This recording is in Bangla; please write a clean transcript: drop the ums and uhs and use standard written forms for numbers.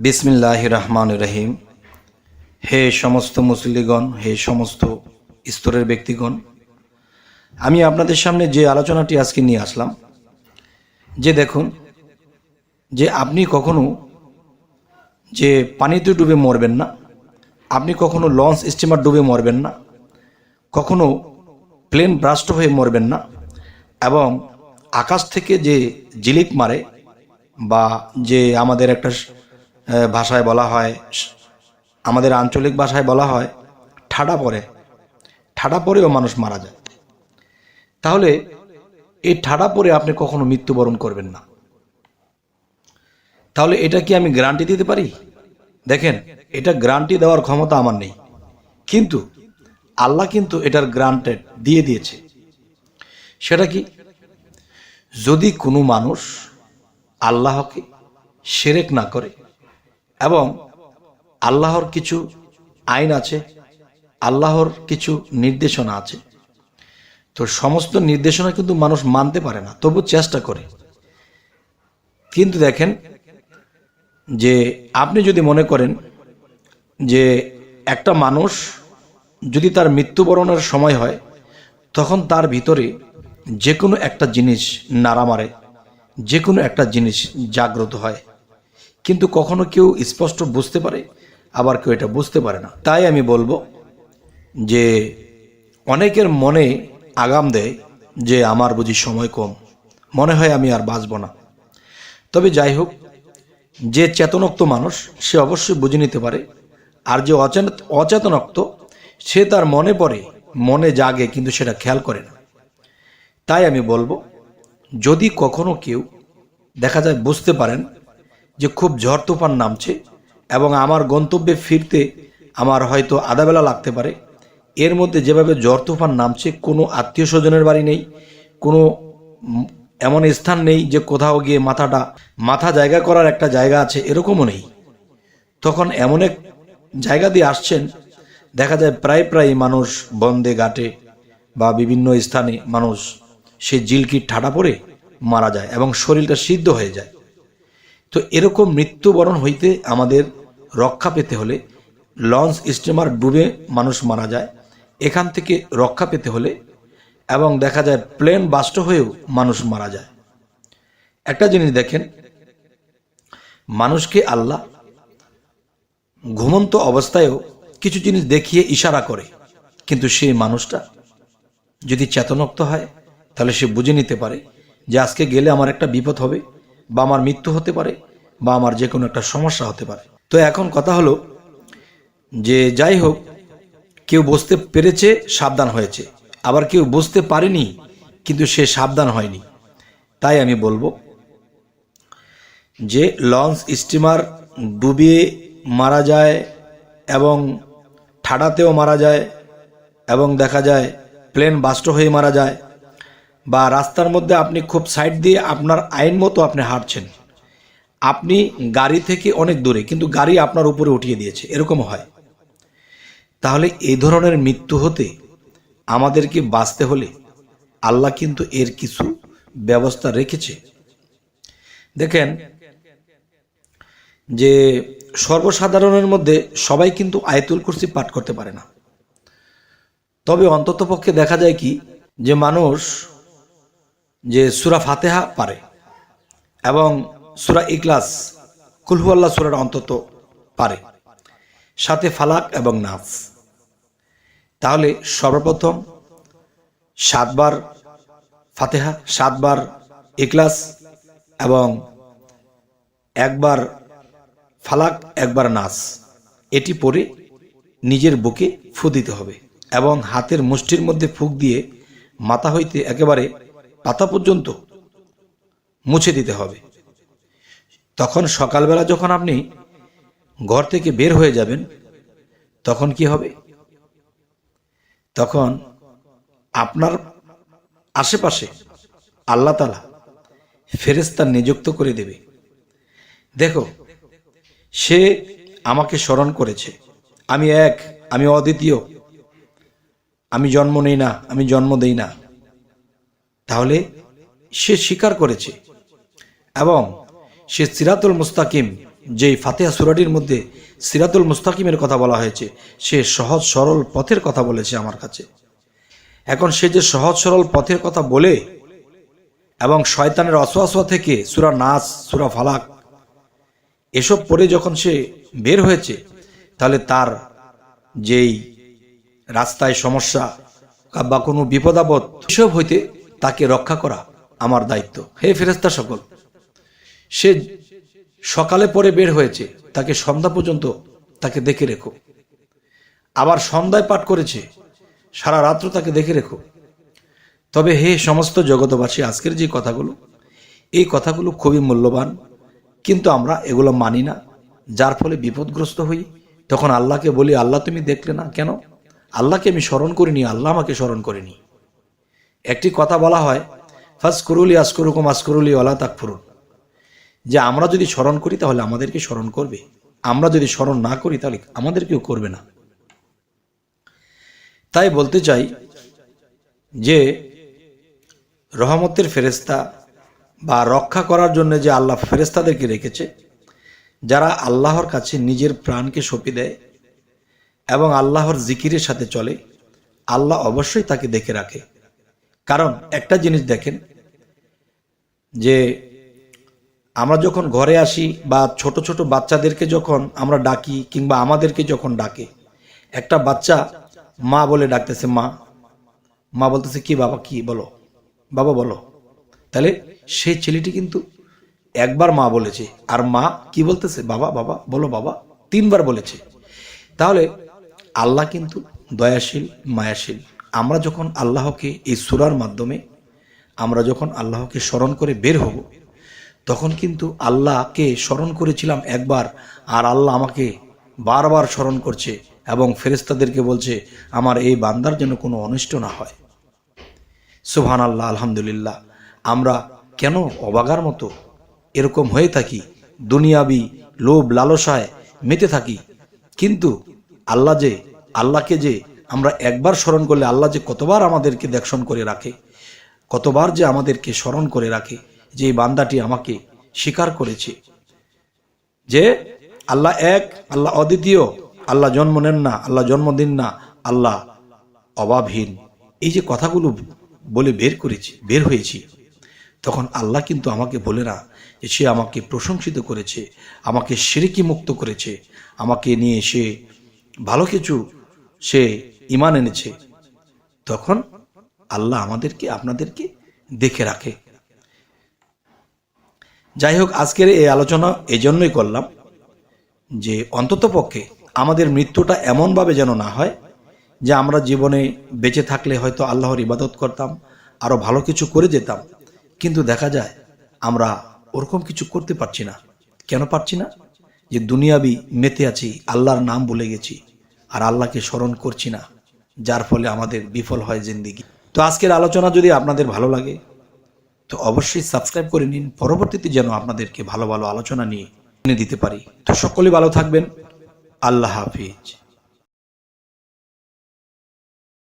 বিসমিল্লাহির রহমানির রহিম। হে সমস্ত মুসল্লিগণ, হে সমস্ত স্তরের ব্যক্তিগণ, আমি আপনাদের সামনে যে আলোচনাটি আজকে নিয়ে আসলাম, যে দেখুন, যে আপনি কখনো যে পানিতে ডুবে মরবেন না, আপনি কখনো লঞ্চ স্টিমার ডুবে মরবেন না, কখনো প্লেন ব্রাস্ট হয়ে মরবেন না, এবং আকাশ থেকে যে জিলিক মারে বা যে আমাদের একটা ভাষায় বলা হয়, আমাদের আঞ্চলিক ভাষায় বলা হয় ঠাডা পরেও মানুষ মারা যায়। তাহলে এই ঠাডা পরে আপনি কখনো মৃত্যুবরণ করবেন না, তাহলে এটা কি আমি গ্যারান্টি দিতে পারি? দেখেন, এটা গ্যারান্টি দেওয়ার ক্ষমতা আমার নেই, কিন্তু আল্লাহ কিন্তু এটার গ্যারান্টেড দিয়ে দিয়েছে। সেটা কি? যদি কোনো মানুষ আল্লাহকে শিরক না করে এবং আল্লাহর কিছু আইন আছে, আল্লাহর কিছু নির্দেশনা আছে, তো সমস্ত নির্দেশনা কিন্তু মানুষ মানতে পারে না, তবু চেষ্টা করে। কিন্তু দেখেন, যে আপনি যদি মনে করেন যে একটা মানুষ যদি তার মৃত্যুবরণের সময় হয়, তখন তার ভিতরে যে কোনো একটা জিনিস নাড়া মারে, যে কোনো একটা জিনিস জাগ্রত হয়, কিন্তু কখনো কেউ স্পষ্ট বুঝতে পারে, আবার কেউ এটা বুঝতে পারে না। তাই আমি বলবো যে অনেকের মনে আগাম দেয় যে আমার বুঝি সময় কম, মনে হয় আমি আর বাঁচব না। তবে যাই হোক, যে চেতনোক্ত মানুষ সে অবশ্যই বুঝে নিতে পারে, আর যে অচেতনোক্ত সে তার মনে পড়ে, মনে জাগে, কিন্তু সেটা খেয়াল করে না। তাই আমি বলবো, যদি কখনো কেউ দেখা যায় বুঝতে পারেন যে খুব ঝড় তুফান নামছে এবং আমার গন্তব্যে ফিরতে আমার হয়তো আধা বেলা লাগতে পারে, এর মধ্যে যেভাবে ঝড় তুফান নামছে, কোনো আত্মীয় স্বজনের বাড়ি নেই, কোনো এমন স্থান নেই যে কোথাও গিয়ে মাথা জায়গা করার একটা জায়গা আছে, এরকমও নেই, তখন এমন এক জায়গা দিয়ে আসছেন, দেখা যায় প্রায় মানুষ বন্দে ঘাটে বা বিভিন্ন স্থানে মানুষ সেই জিলকির ঠাডা পড়ে মারা যায় এবং শরীরটা সিদ্ধ হয়ে যায়। তো এরকম মৃত্যুবরণ হইতে আমাদের রক্ষা পেতে হলে, লঞ্চ স্টিমার ডুবে মানুষ মারা যায়, এখান থেকে রক্ষা পেতে হলে, এবং দেখা যায় প্লেন বাস্ট হয়েও মানুষ মারা যায়। একটা জিনিস দেখেন, মানুষকে আল্লাহ ঘুমন্ত অবস্থায়ও কিছু জিনিস দেখিয়ে ইশারা করে, কিন্তু সেই মানুষটা যদি চেতনোক্ত হয়, তাহলে সে বুঝে নিতে পারে যে আজকে গেলে আমার একটা বিপদ হবে, বা আমার মৃত্যু হতে পারে, বা আমার যে কোনো একটা সমস্যা হতে পারে। তো এখন কথা হলো যে যাই হোক, কেউ বুঝতে পেরেছে, সাবধান হয়েছে, আবার কেউ বুঝতে পারেনি কিন্তু সে সাবধান হয়নি। তাই আমি বলবো যে লঞ্চ স্টিমার ডুবে মারা যায় এবং ঠাডাতেও মারা যায়, এবং দেখা যায় প্লেন বাস্ট হয়ে মারা যায়, বা রাস্তার মধ্যে আপনি খুব সাইড দিয়ে আপনার আইন মতো আপনি হাঁটছেন, আপনি গাড়ি থেকে অনেক দূরে, কিন্তু গাড়ি আপনার উপরে উঠিয়ে দিয়েছে, এরকম হয়। তাহলে এই ধরনের মৃত্যু হতে আমাদেরকে বাঁচতে হলে আল্লাহ কিন্তু এর কিছু ব্যবস্থা রেখেছে। দেখেন, যে সর্বসাধারণের মধ্যে সবাই কিন্তু আয়াতুল কুরসি পাঠ করতে পারে না, তবে অন্ততপক্ষে দেখা যায় কি, যে মানুষ যে সূরা ফাতিহা পারে এবং সূরা ইখলাস, কুল হু আল্লাহ সূরাটা অন্তত পারে, সাথে ফালাক এবং নাস। তাহলে সর্বপ্রথম 7 বার ফাতিহা, 7 বার ইখলাস এবং 1 বার ফালাক, 1 বার নাস, এটি পরে নিজের বুকে ফু দিতে হবে এবং হাতের মুষ্টির মধ্যে ফুঁক দিয়ে মাথা হইতে একেবারে পাতা পর্যন্ত মুছে দিতে হবে। তখন সকালবেলা যখন আপনি ঘর থেকে বের হয়ে যাবেন, তখন কি হবে? তখন আপনার আশেপাশে আল্লাহ তাআলা ফেরেশতা নিযুক্ত করে দেবে। দেখো, সে আমাকে স্মরণ করেছে, আমি এক, আমি অদ্বিতীয়, আমি জন্ম নেই না, আমি জন্ম দেই না। তাহলে সে স্বীকার করেছে এবং সে সিরাতুল মুস্তাকিম যেই ফাতিহা সূরাটির মধ্যে সিরাতুল মুস্তাকিমের কথা বলা হয়েছে, সে সহজ সরল পথের কথা বলেছে আমার কাছে। এখন সে যে সহজ সরল পথের কথা বলে এবং শয়তানের ওয়াসওয়াসা থেকে সূরা নাস, সূরা ফালাক এসব পড়ে যখন সে বের হয়েছে, তাহলে তার যেই রাস্তায় সমস্যা বা কোনো বিপদাপদ এসব হইতে তাকে রক্ষা করা আমার দায়িত্ব। হে ফেরেশতা সকল, সে সকালে পরে বের হয়েছে, তাকে সন্ধ্যা পর্যন্ত তাকে দেখে রেখো। আবার সন্ধ্যায় পাঠ করেছে, সারা রাত্র তাকে দেখে রেখো। তবে হে সমস্ত জগতবাসী, আজকের যে কথাগুলো, এই কথাগুলো খুবই মূল্যবান, কিন্তু আমরা এগুলো মানি না, যার ফলে বিপদগ্রস্ত হই। তখন আল্লাহকে বলি, আল্লাহ তুমি দেখলে না কেন? আল্লাহকে আমি স্মরণ করিনি, আল্লাহ আমাকে স্মরণ করেনি। একটি কথা বলা হয়, ফাজকুরুলি আজকুরুকুম আজকুরুলি ওয়ালা তাকফুরুন, যে আমরা যদি স্মরণ করি তাহলে আমাদেরকে স্মরণ করবে, আমরা যদি স্মরণ না করি তাহলে আমাদেরকেও করবে না। তাই বলতে চাই যে রহমতের ফেরেশতা বা রক্ষা করার জন্য যে আল্লাহ ফেরেশতাদেরকে রেখেছে, যারা আল্লাহর কাছে নিজের প্রাণকে সঁপে দেয় এবং আল্লাহর জিকিরের সাথে চলে, আল্লাহ অবশ্যই তাকে দেখে রাখে। কারণ একটা জিনিস দেখেন, যে আমরা যখন ঘরে আসি বা ছোট ছোট বাচ্চাদেরকে যখন আমরা ডাকি কিংবা আমাদেরকে যখন ডাকে, একটা বাচ্চা মা বলে ডাকতেছে, মা, মা বলতেছে কি বাবা, কি বলো বাবা বলো, তাহলে সেই ছেলেটি কিন্তু একবার মা বলেছে, আর মা কি বলতেছে, বাবা বাবা বলো বাবা, 3 বার বলেছে। তাহলে আল্লাহ কিন্তু দয়াশীল, মায়াশীল। আমরা যখন আল্লাহকে এই সূরার মাধ্যমে আমরা যখন আল্লাহকে স্মরণ করে বের হব, তখন কিন্তু আল্লাহকে স্মরণ করেছিলাম একবার, আর আল্লাহ আমাকে বারবার স্মরণ করছে এবং ফেরেশতাদেরকে বলছে আমার এই বান্দার যেন কোনো অনিষ্ট না হয়। সুবহানাল্লাহ, আলহামদুলিল্লাহ। আমরা কেন অবাগার মতো এরকম হয়ে থাকি, দুনিয়াবি লোভ লালসায় মেতে থাকি, কিন্তু আল্লাহকে যে আমরা একবার স্মরণ করলে আল্লাহ যে কতবার আমাদেরকে দেখশন করে রাখে, কতবার যে আমাদেরকে স্মরণ করে রাখে যে এই বান্দাটি আমাকে স্বীকার করেছে, যে আল্লাহ এক, আল্লাহ অদ্বিতীয়, আল্লাহ জন্ম নেন না, আল্লাহ জন্ম দিন না, আল্লাহ অভাবহীন। এই যে কথাগুলো বলে বের হয়েছি, তখন আল্লাহ কিন্তু আমাকে বলে না যে সে আমাকে প্রশংসিত করেছে, আমাকে শিরকি মুক্ত করেছে, আমাকে নিয়ে সে ভালো কিছু সে ঈমান এনেছে। তখন আল্লাহ আমাদেরকে আপনাদেরকে দেখে রাখে। যাই হোক, আজকের এই আলোচনা এই জন্যই করলাম যে অন্ততপক্ষে আমাদের মৃত্যুটা এমনভাবে যেন না হয় যে আমরা জীবনে বেঁচে থাকলে হয়তো আল্লাহর ইবাদত করতাম, আরো ভালো কিছু করে যেতাম, কিন্তু দেখা যায় আমরা ওরকম কিছু করতে পারছি না। কেন পারছি না? যে দুনিয়াবি মেতে আছি, আল্লাহর নাম ভুলে গেছি, আর আল্লাহকে স্মরণ করছি না, যার ফলে আমাদের বিফল হয় জিন্দেগি। তো আজকের আলোচনা যদি আপনাদের ভালো লাগে তো অবশ্যই সাবস্ক্রাইব করে নিন, পরবর্তীতে যেন আপনাদেরকে ভালো ভালো আলোচনা নিয়ে এনে দিতে পারি। তো সকলে ভালো থাকবেন। আল্লাহ হাফিজ।